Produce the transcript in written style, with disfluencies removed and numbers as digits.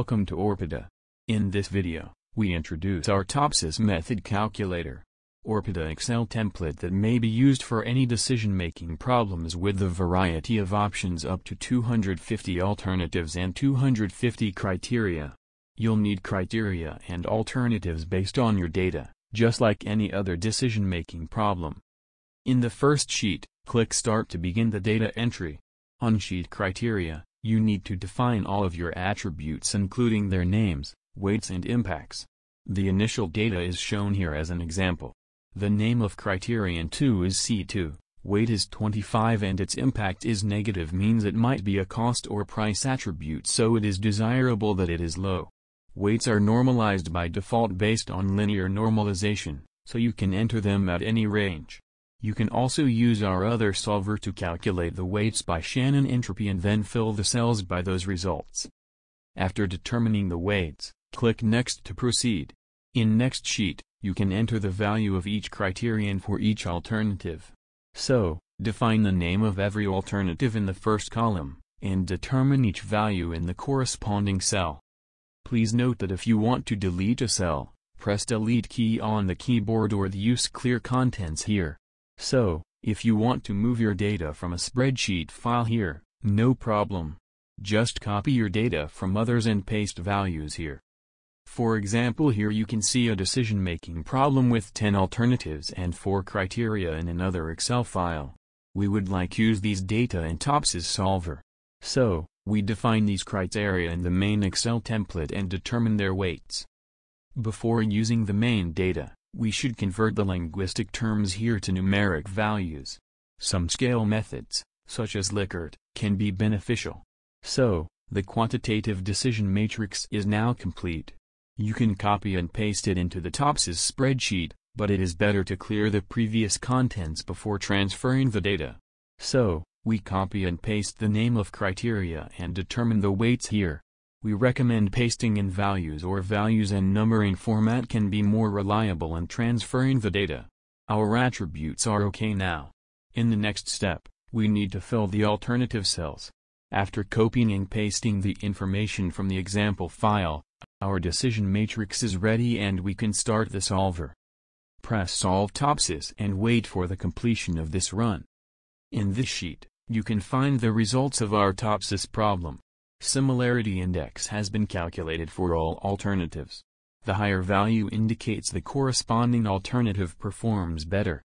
Welcome to Orpida. In this video, we introduce our Topsis method calculator, Orpida Excel template that may be used for any decision-making problems with a variety of options up to 250 alternatives and 250 criteria. You'll need criteria and alternatives based on your data, just like any other decision-making problem. In the first sheet, click Start to begin the data entry. On Sheet Criteria, you need to define all of your attributes including their names, weights and impacts. The initial data is shown here as an example. The name of criterion 2 is C2, weight is 25 and its impact is negative, means it might be a cost or price attribute, so it is desirable that it is low. Weights are normalized by default based on linear normalization, so you can enter them at any range. You can also use our other solver to calculate the weights by Shannon entropy and then fill the cells by those results. After determining the weights, click Next to proceed. In Next sheet, you can enter the value of each criterion for each alternative. So, define the name of every alternative in the first column, and determine each value in the corresponding cell. Please note that if you want to delete a cell, press Delete key on the keyboard or use Clear Contents here. So, if you want to move your data from a spreadsheet file here, no problem. Just copy your data from others and paste values here. For example, here you can see a decision-making problem with 10 alternatives and 4 criteria in another Excel file. We would like to use these data in Topsis solver. So, we define these criteria in the main Excel template and determine their weights. Before using the main data, we should convert the linguistic terms here to numeric values. Some scale methods, such as Likert, can be beneficial. So, the quantitative decision matrix is now complete. You can copy and paste it into the Topsis spreadsheet, but it is better to clear the previous contents before transferring the data. So, we copy and paste the name of criteria and determine the weights here. We recommend pasting in values or values and numbering format can be more reliable in transferring the data. Our attributes are okay now. In the next step, we need to fill the alternative cells. After copying and pasting the information from the example file, our decision matrix is ready and we can start the solver. Press Solve Topsis and wait for the completion of this run. In this sheet, you can find the results of our Topsis problem. Similarity index has been calculated for all alternatives. The higher value indicates the corresponding alternative performs better.